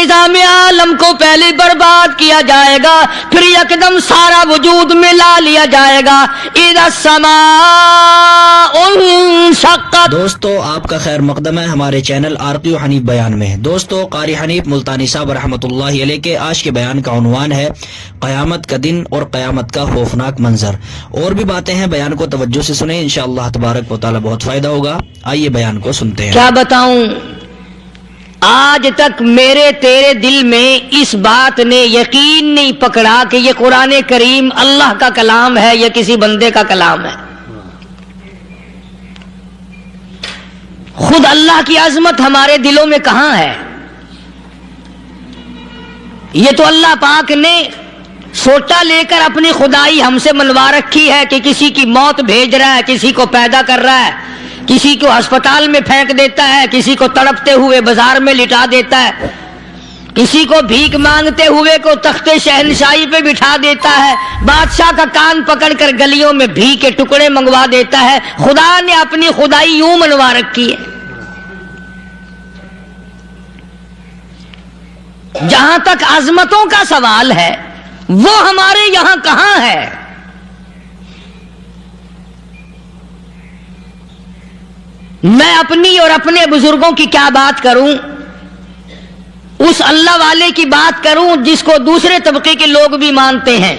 نظام عالم کو پہلے برباد کیا جائے گا، پھر یکدم سارا وجود ملا لیا جائے گا۔ اذا السماء انشقت۔ دوستو آپ کا خیر مقدم ہے ہمارے چینل آرقی و حنیف بیان میں۔ دوستو قاری حنیف ملتانی صاحب رحمۃ اللہ علیہ کے آج کے بیان کا عنوان ہے قیامت کا دن اور قیامت کا خوفناک منظر۔ اور بھی باتیں ہیں، بیان کو توجہ سے سنیں، انشاءاللہ تبارک و تعالی بہت فائدہ ہوگا۔ آئیے بیان کو سنتے ہیں۔ کیا بتاؤں، آج تک میرے تیرے دل میں اس بات نے یقین نہیں پکڑا کہ یہ قرآن کریم اللہ کا کلام ہے یا کسی بندے کا کلام ہے۔ خود اللہ کی عظمت ہمارے دلوں میں کہاں ہے؟ یہ تو اللہ پاک نے سوٹا لے کر اپنی خدائی ہم سے منوا رکھی ہے کہ کسی کی موت بھیج رہا ہے، کسی کو پیدا کر رہا ہے، کسی کو ہسپتال میں پھینک دیتا ہے، کسی کو تڑپتے ہوئے بازار میں لٹا دیتا ہے، کسی کو بھیک مانگتے ہوئے کو تخت شہنشاہی پہ بٹھا دیتا ہے، بادشاہ کا کان پکڑ کر گلیوں میں بھیک کے ٹکڑے منگوا دیتا ہے۔ خدا نے اپنی خدائی یوں منوا رکھی ہے۔ جہاں تک عظمتوں کا سوال ہے وہ ہمارے یہاں کہاں ہے؟ میں اپنی اور اپنے بزرگوں کی کیا بات کروں، اس اللہ والے کی بات کروں جس کو دوسرے طبقے کے لوگ بھی مانتے ہیں۔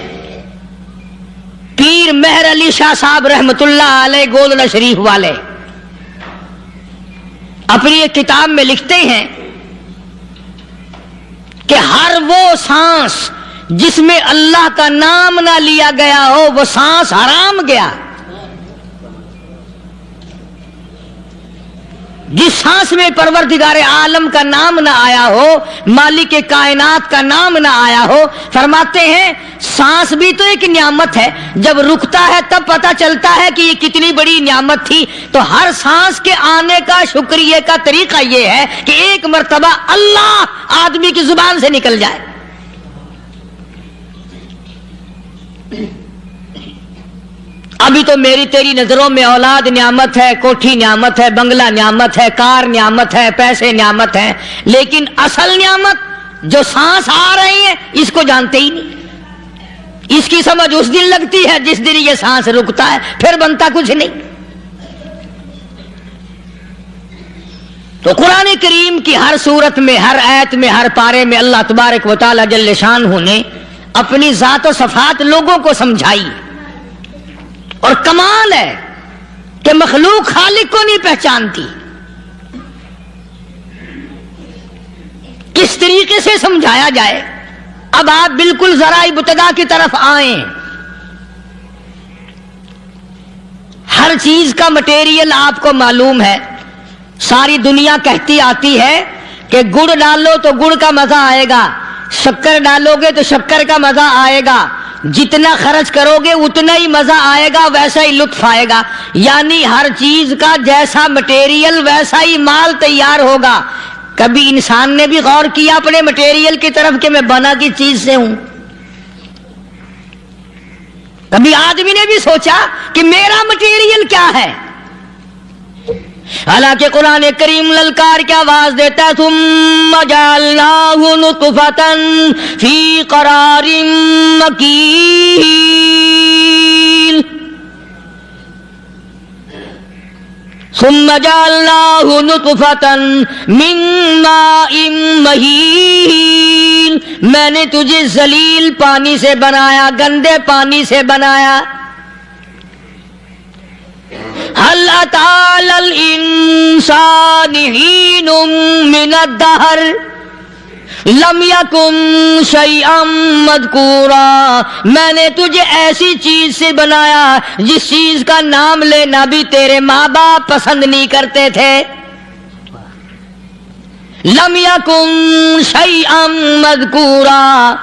پیر مہر علی شاہ صاحب رحمت اللہ علیہ گولڈا شریف والے اپنی ایک کتاب میں لکھتے ہیں کہ ہر وہ سانس جس میں اللہ کا نام نہ لیا گیا ہو وہ سانس حرام گیا۔ جس سانس میں پروردگار عالم کا نام نہ آیا ہو، مالک کائنات کا نام نہ آیا ہو، فرماتے ہیں سانس بھی تو ایک نعمت ہے، جب رکتا ہے تب پتہ چلتا ہے کہ یہ کتنی بڑی نعمت تھی۔ تو ہر سانس کے آنے کا شکریہ کا طریقہ یہ ہے کہ ایک مرتبہ اللہ آدمی کی زبان سے نکل جائے۔ ابھی تو میری تیری نظروں میں اولاد نعمت ہے، کوٹھی نعمت ہے، بنگلہ نعمت ہے، کار نعمت ہے، پیسے نعمت ہیں، لیکن اصل نعمت جو سانس آ رہی ہے اس کو جانتے ہی نہیں۔ اس کی سمجھ اس دن لگتی ہے جس دن یہ سانس رکتا ہے، پھر بنتا کچھ نہیں۔ تو قرآن کریم کی ہر صورت میں، ہر آیت میں، ہر پارے میں اللہ تبارک و تعالی جل شانہ نے اپنی ذات و صفات لوگوں کو سمجھائی۔ اور کمال ہے کہ مخلوق خالق کو نہیں پہچانتی۔ کس طریقے سے سمجھایا جائے؟ اب آپ بالکل ذرا ابتدا کی طرف آئیں۔ ہر چیز کا مٹیریل آپ کو معلوم ہے۔ ساری دنیا کہتی آتی ہے کہ گڑ ڈالو تو گڑ کا مزہ آئے گا، شکر ڈالو گے تو شکر کا مزہ آئے گا، جتنا خرچ کرو گے اتنا ہی مزہ آئے گا، ویسا ہی لطف آئے گا۔ یعنی ہر چیز کا جیسا مٹیریل ویسا ہی مال تیار ہوگا۔ کبھی انسان نے بھی غور کیا اپنے مٹیریل کی طرف کہ میں بنا کی چیز سے ہوں؟ کبھی آدمی نے بھی سوچا کہ میرا مٹیریل کیا ہے؟ حالانکہ قرآن کریم للکار کی آواز دیتا ہے ثم جعلناہ نطفۃ فی قرار مکین، ثم جعلناہ نطفۃ من ماء مہین، میں نے تجھے ذلیل پانی سے بنایا، گندے پانی سے بنایا۔ هل أتى على الإنسان حين من الدهر لم يكن شيئا مذكورا، میں نے تجھے ایسی چیز سے بنایا جس چیز کا نام لینا بھی تیرے ماں باپ پسند نہیں کرتے تھے۔ لم يكن شيئا مذكورا،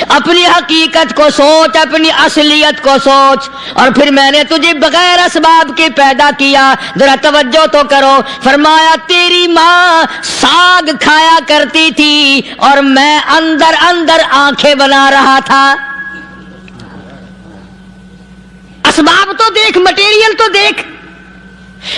اپنی حقیقت کو سوچ، اپنی اصلیت کو سوچ۔ اور پھر میں نے تجھے بغیر اسباب کے پیدا کیا۔ ذرا توجہ تو کرو، فرمایا تیری ماں ساگ کھایا کرتی تھی اور میں اندر اندر آنکھیں بنا رہا تھا۔ اسباب تو دیکھ، مٹیریل تو دیکھ۔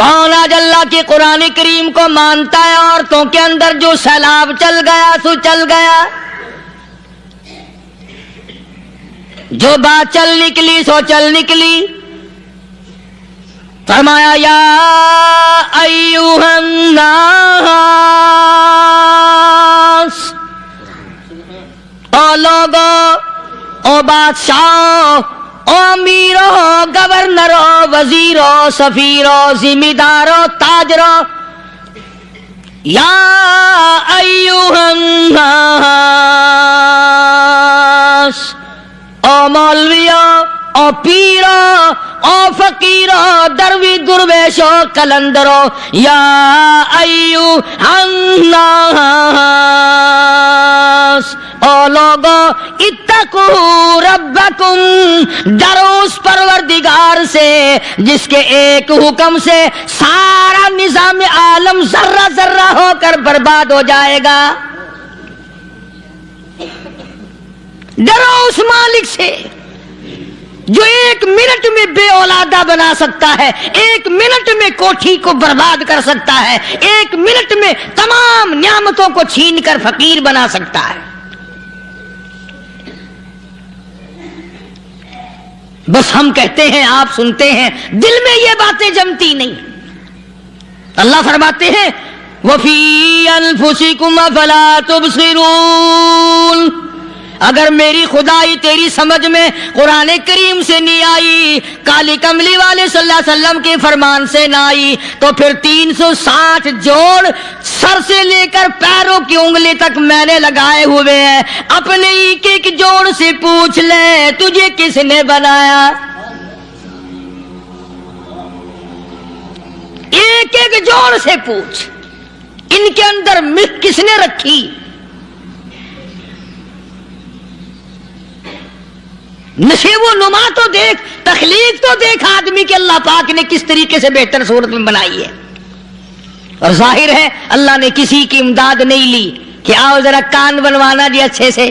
کون آج اللہ کے قرآن کریم کو مانتا ہے؟ عورتوں کے اندر جو سیلاب چل گیا سو چل گیا، جو بات چل نکلی سو چل نکلی۔ فرمایا یا ایھا الناس، او لوگو، او بادشاہو، او امیرو، گورنرو، وزیرو، سفیرو، ذمہ دارو، تاجرو، یا ایھا الناس، او مولویو، او پیرو، او فقیرو، دروی درویشو، کلندرو، یا ایھا الناس، او لوگو، اتقوا ربکم، ڈرو اس پروردگار سے جس کے ایک حکم سے سارا نظام عالم ذرہ ذرہ ہو کر برباد ہو جائے گا۔ ڈرو اس مالک سے جو ایک منٹ میں بے اولادہ بنا سکتا ہے، ایک منٹ میں کوٹھی کو برباد کر سکتا ہے، ایک منٹ میں تمام نعمتوں کو چھین کر فقیر بنا سکتا ہے۔ بس ہم کہتے ہیں، آپ سنتے ہیں، دل میں یہ باتیں جمتی نہیں۔ اللہ فرماتے ہیں وَفِي أَنفُسِكُمْ أَفَلَا تُبْصِرُونَ، اگر میری خدائی تیری سمجھ میں قرآن کریم سے نہیں آئی، کالی کملی والے صلی اللہ علیہ وسلم کے فرمان سے نہ آئی، تو پھر 360 جوڑ سر سے لے کر پیروں کی انگلی تک میں نے لگائے ہوئے ہیں، اپنے ایک ایک جوڑ سے پوچھ لے تجھے کس نے بنایا؟ ایک ایک جوڑ سے پوچھ، ان کے اندر ملک کس نے رکھی؟ نشیب و نما تو دیکھ، تخلیق تو دیکھ آدمی کے اللہ پاک نے کس طریقے سے بہتر صورت میں بنائی ہے۔ اور ظاہر ہے اللہ نے کسی کی امداد نہیں لی کہ آؤ ذرا کان بنوانا جی اچھے سے،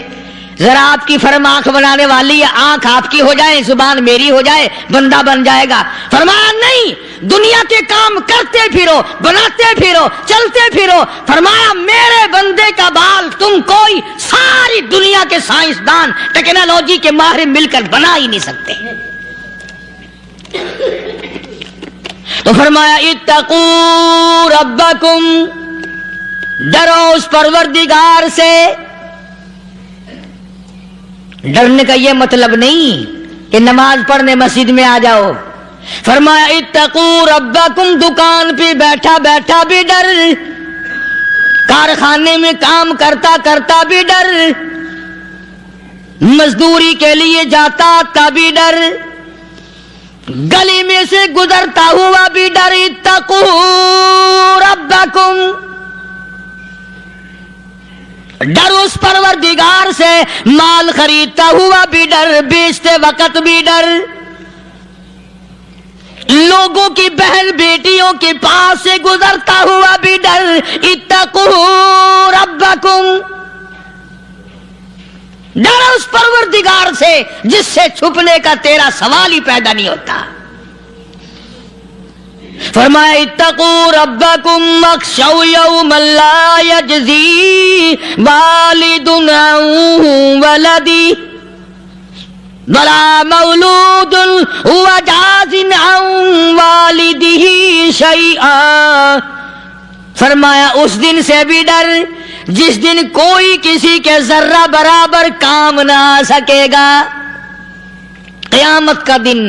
ذرا آپ کی فرم آنکھ بنانے والی ہے، آنکھ آپ کی ہو جائے، زبان میری ہو جائے، بندہ بن جائے گا۔ فرمایا نہیں، دنیا کے کام کرتے پھرو، بناتے پھرو، چلتے پھرو۔ فرمایا میرے بندے کا بال تم کوئی ساری دنیا کے سائنسدان، ٹیکنالوجی کے ماہر مل کر بنا ہی نہیں سکتے۔ تو فرمایا اتقوا ربکم، ڈرو اس پروردگار سے۔ ڈرنے کا یہ مطلب نہیں کہ نماز پڑھنے مسجد میں آ جاؤ۔ فرمایا اتقوا ربکم، دکان پہ بیٹھا بیٹھا بھی ڈر، کارخانے میں کام کرتا کرتا بھی ڈر، مزدوری کے لیے جاتا آتا بھی ڈر، گلی میں سے گزرتا ہوا بھی ڈر۔ اتقوا ربکم، ڈر اس پروردگار سے، مال خریدتا ہوا بھی ڈر، بیچتے وقت بھی ڈر، لوگوں کی بہن بیٹیوں کے پاس سے گزرتا ہوا بھی ڈر۔ اتقوا ربکم، ڈر اس پروردگار سے جس سے چھپنے کا تیرا سوال ہی پیدا نہیں ہوتا۔ فرمایا اتقوا ربکم واخشوا یوما لا یجزی والد عن ولدہ ولا مولود هو جاز عن والدہ شیئا۔ فرمایا اس دن سے بھی ڈر جس دن کوئی کسی کے ذرہ برابر کام نہ آ سکے گا۔ قیامت کا دن،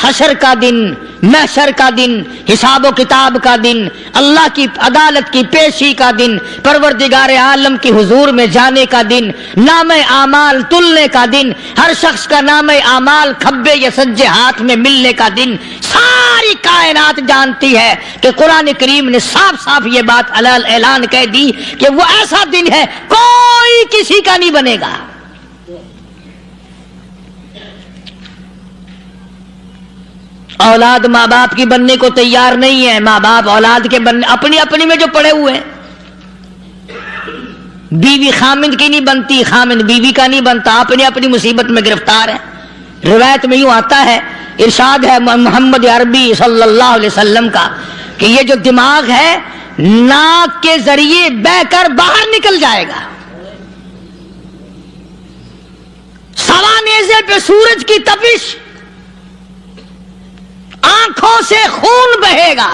حشر کا دن، محشر کا دن، حساب و کتاب کا دن، اللہ کی عدالت کی پیشی کا دن، پروردگار عالم کی حضور میں جانے کا دن، نام اعمال تلنے کا دن، ہر شخص کا نام اعمال کھبے یا سجے ہاتھ میں ملنے کا دن۔ ساری کائنات جانتی ہے کہ قرآن کریم نے صاف صاف یہ بات اعلان کہہ دی کہ وہ ایسا دن ہے کوئی کسی کا نہیں بنے گا۔ اولاد ماں باپ کی بننے کو تیار نہیں ہے، ماں باپ اولاد کے بننے اپنی اپنی میں جو پڑے ہوئے ہیں۔ بیوی خامند کی نہیں بنتی، خامند بیوی کا نہیں بنتا، اپنی اپنی مصیبت میں گرفتار ہے۔ روایت میں یوں آتا ہے، ارشاد ہے محمد عربی صلی اللہ علیہ وسلم کا کہ یہ جو دماغ ہے ناک کے ذریعے بہ کر باہر نکل جائے گا. سوا نیزے پہ سورج کی تپش، آنکھوں سے خون بہے گا.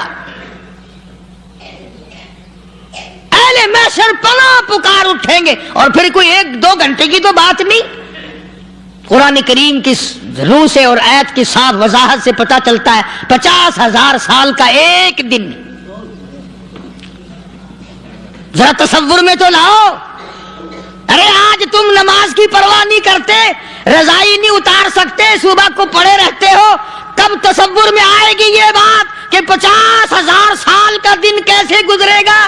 اہل محشر پناہ پکار اٹھیں گے. اور پھر کوئی 1-2 گھنٹے کی تو بات نہیں. قرآن کریم کی روح سے اور آیت کی صاف وضاحت سے پتہ چلتا ہے 50,000 سال کا ایک دن. ذرا تصور میں تو لاؤ. ارے آج تم نماز کی پرواہ نہیں کرتے، رضائی نہیں اتار سکتے، صبح کو پڑے رہتے ہو، کب تصور میں آئے گی یہ بات کہ 50,000 سال کا دن کیسے گزرے گا؟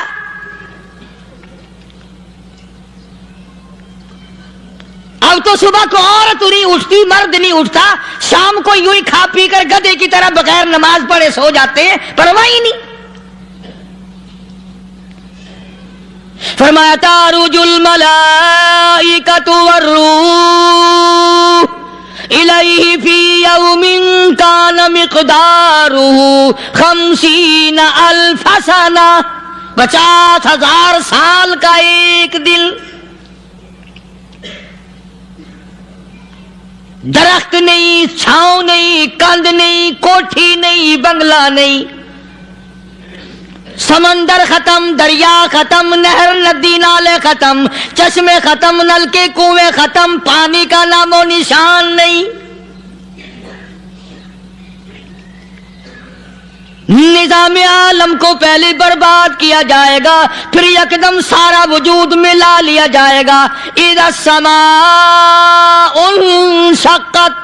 اب تو صبح کو عورت نہیں اٹھتی، مرد نہیں اٹھتا، شام کو یوں ہی کھا پی کر گدھے کی طرح بغیر نماز پڑھے سو جاتے ہیں، پرواہ ہی نہیں. فرمایا تعرج الملائکۃ والروح الیہ فی یوم کان مقدارہ 50,000 سنہ. 50,000 سال کا ایک دن. درخت نہیں، چھاؤں نہیں، کند نہیں، کوٹھی نہیں، بنگلہ نہیں، سمندر ختم، دریا ختم، نہر ندی نالے ختم، چشمے ختم، نلکے کنویں ختم، پانی کا نام و نشان نہیں. نظام عالم کو پہلے برباد کیا جائے گا، پھر یکدم سارا وجود ملا لیا جائے گا. اذا السماء انشقت،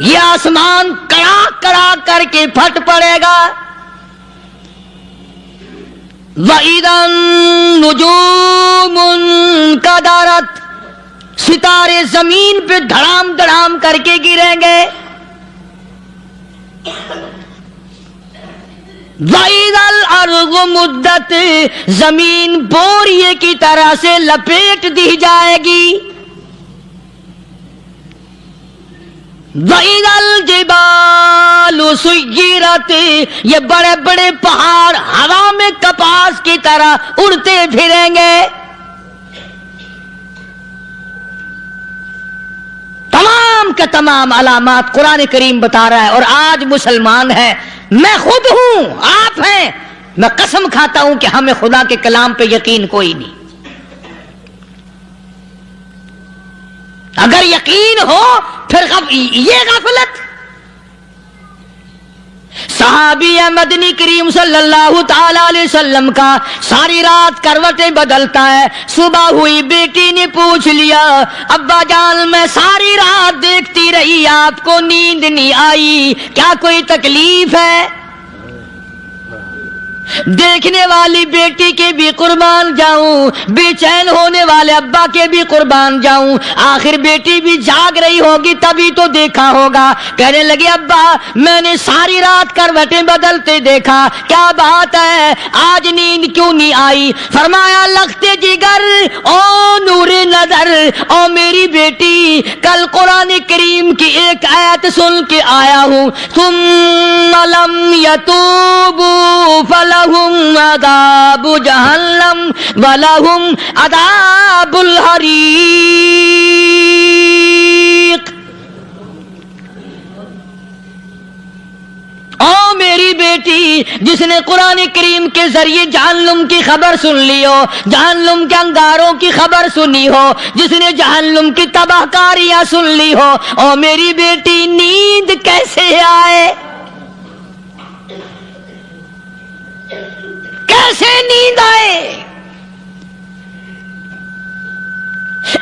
یہ آسمان کڑاک کڑاک کر کے پھٹ پڑے گا. وَإِذَا النُّجُومُ انْكَدَرَتْ، ستارے زمین پہ دھڑام دھڑام کر کے گریں گے. وَإِذَا الْأَرْضُ مُدَّتْ، زمین بوریے کی طرح سے لپیٹ دی جائے گی. وَإِذَا الْجِبَالُ سُيِّرَتْ، یہ بڑے بڑے پہاڑ ہوا میں کپاس کی طرح اڑتے پھریں گے. تمام کے تمام علامات قرآن کریم بتا رہا ہے. اور آج مسلمان ہے، میں خود ہوں، آپ ہیں، میں قسم کھاتا ہوں کہ ہمیں خدا کے کلام پہ یقین کوئی نہیں. اگر یقین ہو پھر یہ غفلت. صحابی مدنی کریم صلی اللہ تعالی علیہ وسلم کا ساری رات کروٹیں بدلتا ہے. صبح ہوئی بیٹی نے پوچھ لیا، ابا جان میں ساری رات دیکھتی رہی، آپ کو نیند نہیں آئی، کیا کوئی تکلیف ہے؟ دیکھنے والی بیٹی کے بھی قربان جاؤں، بے چین ہونے والے ابا کے بھی قربان جاؤں. آخر بیٹی بھی جاگ رہی ہوگی تبھی تو دیکھا ہوگا. کہنے لگے ابا میں نے ساری رات کروٹیں بدلتے دیکھا، کیا بات ہے، آج نیند کیوں نہیں آئی؟ فرمایا لختے جگر او نور نظر، او میری بیٹی کل قرآن کریم کی ایک آیت سن کے آیا ہوں، ثم لم یتوبوا فلہم عذاب جہنم ولہم عذاب الحریق. او میری بیٹی جس نے قرآن کریم کے ذریعے جہنم کی خبر سن لی ہو، جہنم کے انگاروں کی خبر سنی ہو، جس نے جہنم کی تباہ کاریاں سن لی ہو، او میری بیٹی نیند کیسے آئے؟ کیسے نیند آئے؟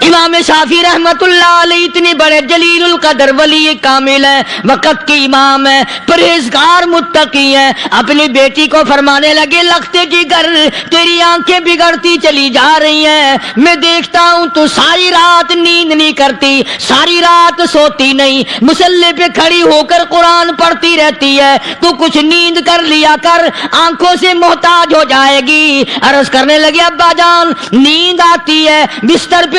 امام شافعی رحمت اللہ علیہ اتنے بڑے جلیل القدر ولی کامل ہیں، وقت کے امام ہیں، پرہیزگار متقی ہیں. اپنی بیٹی کو فرمانے لگے لختے جگر تیری آنکھیں بگڑتی چلی جا رہی ہیں، میں دیکھتا ہوں تو ساری رات نیند نہیں کرتی، ساری رات سوتی نہیں، مصلی پہ کھڑی ہو کر قرآن پڑھتی رہتی ہے، تو کچھ نیند کر لیا کر، آنکھوں سے محتاج ہو جائے گی. عرض کرنے لگے ابا جان نیند آتی ہے، بستر پہ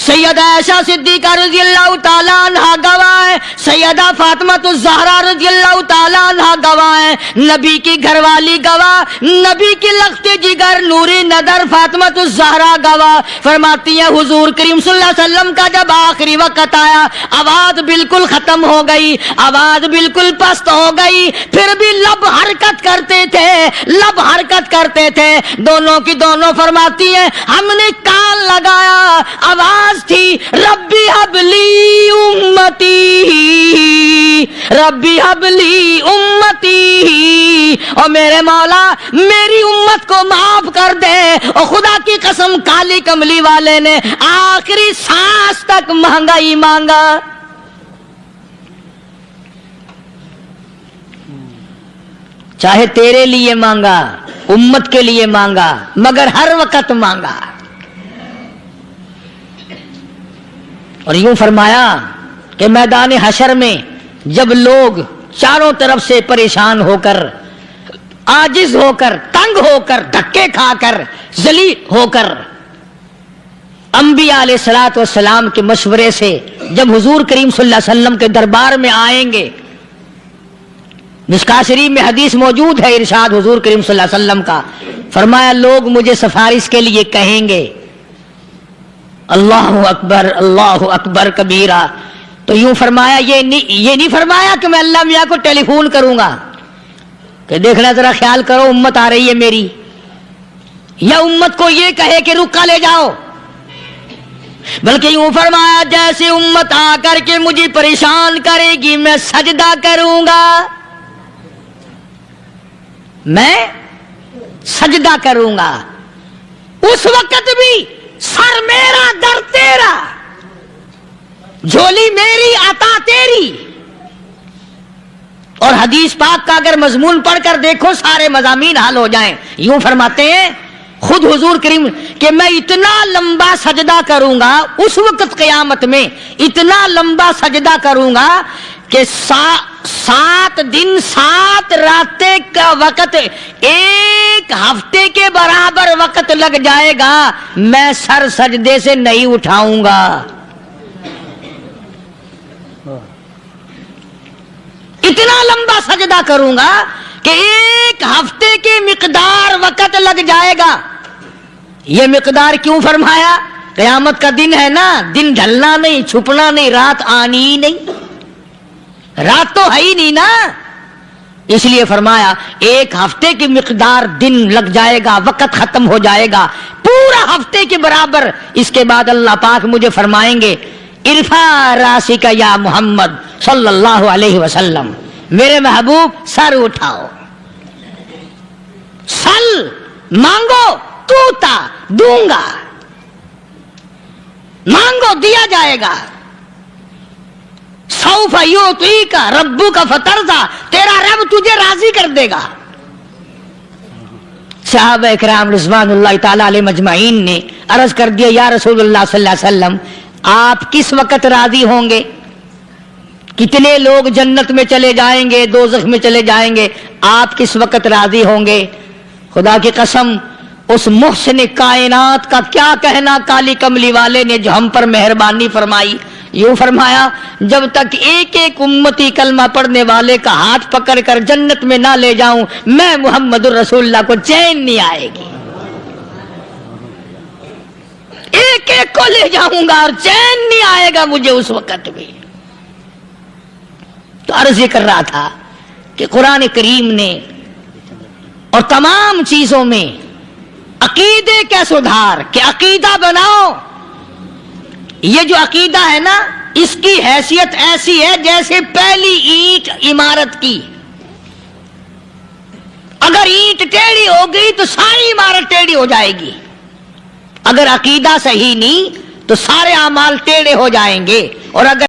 سیدہ عائشہ صدیقہ رضی اللہ تعالیٰ عنہ گواہ ہے، سیدہ فاطمہ الزہرا رضی اللہ تعالیٰ عنہ گواہ ہے، نبی کی گھر والی گواہ، نبی کی لخت جگر نوری نظر فاطمہ الزہرا گواہ، فرماتی ہیں حضور کریم صلی اللہ علیہ وسلم کا جب آخری وقت آیا، آواز بالکل ختم ہو گئی، آواز بالکل پست ہو گئی، پھر بھی لب حرکت کرتے تھے، لب حرکت کرتے تھے، دونوں کی دونوں فرماتی ہیں ہم نے کان لگایا، آواز تھی ربی حبلی امتی، ربی حبلی امتی، اور میرے مولا میری امت کو معاف کر دے، اور خدا کی قسم کالی کملی والے نے آخری سانس تک مہنگائی مانگا۔ چاہے تیرے لیے مانگا، امت کے لیے مانگا، مگر ہر وقت مانگا۔ اور یوں فرمایا کہ میدان حشر میں جب لوگ چاروں طرف سے پریشان ہو کر، عاجز ہو کر، تنگ ہو کر، دھکے کھا کر، ذلیل ہو کر، انبیاء علیہ الصلوۃ والسلام کے مشورے سے جب حضور کریم صلی اللہ علیہ وسلم کے دربار میں آئیں گے، مشکاۃ شریف میں حدیث موجود ہے، ارشاد حضور کریم صلی اللہ علیہ وسلم کا، فرمایا لوگ مجھے سفارش کے لیے کہیں گے اللہ اکبر کبیرہ، تو یوں فرمایا یہ نہیں فرمایا کہ میں اللہ میاں کو ٹیلی فون کروں گا کہ دیکھنا ذرا خیال کرو امت آ رہی ہے میری، یا امت کو یہ کہے کہ رکا لے جاؤ، بلکہ یوں فرمایا جیسے امت آ کر کے مجھے پریشان کرے گی میں سجدہ کروں گا، میں سجدہ کروں گا، اس وقت بھی سر میرا در تیرا، جھولی میری عطا تیری۔ اور حدیث پاک کا اگر مضمون پڑھ کر دیکھو سارے مضامین حل ہو جائیں۔ یوں فرماتے ہیں خود حضور کریم کہ میں اتنا لمبا سجدہ کروں گا اس وقت قیامت میں، اتنا لمبا سجدہ کروں گا کہ 7 دن 7 راتیں کا وقت 1 ہفتے کے برابر وقت لگ جائے گا، میں سر سجدے سے نہیں اٹھاؤں گا۔ اتنا لمبا سجدہ کروں گا کہ 1 ہفتے کے مقدار وقت لگ جائے گا۔ یہ مقدار کیوں فرمایا؟ قیامت کا دن ہے نا، دن ڈھلنا نہیں، چھپنا نہیں، رات آنی ہی نہیں، رات تو ہے ہی نہیں نا، اس لیے فرمایا 1 ہفتے کی مقدار دن لگ جائے گا، وقت ختم ہو جائے گا پورا ہفتے کے برابر۔ اس کے بعد اللہ پاک مجھے فرمائیں گے ارفع راسک یا محمد صلی اللہ علیہ وسلم، میرے محبوب سر اٹھاؤ، سل مانگو توتا دوں گا، مانگو دیا جائے گا، سوف یعطیک ربک فترضی، تیرا رب تجھے راضی کر دے گا۔ صحابہ اکرام رضوان اللہ تعالی علیہ مجمعین نے عرض کر دیا یا رسول اللہ صلی اللہ علیہ وسلم آپ کس وقت راضی ہوں گے؟ کتنے لوگ جنت میں چلے جائیں گے، دوزخ میں چلے جائیں گے، آپ کس وقت راضی ہوں گے؟ خدا کی قسم اس محسن کائنات کا کیا کہنا کالی کملی والے نے جو ہم پر مہربانی فرمائی۔ یوں فرمایا جب تک ایک ایک امتی کلمہ پڑھنے والے کا ہاتھ پکڑ کر جنت میں نہ لے جاؤں میں محمد الرسول اللہ کو چین نہیں آئے گی، ایک ایک کو لے جاؤں گا اور چین نہیں آئے گا مجھے اس وقت بھی۔ تو عرض یہ کر رہا تھا کہ قرآن کریم نے اور تمام چیزوں میں عقیدے کا سدھار کہ عقیدہ بناؤ، یہ جو عقیدہ ہے نا اس کی حیثیت ایسی ہے جیسے پہلی اینٹ عمارت کی، اگر اینٹ ٹیڑھی ہو گئی تو ساری عمارت ٹیڑھی ہو جائے گی، اگر عقیدہ صحیح نہیں تو سارے اعمال ٹیڑھے ہو جائیں گے، اور اگر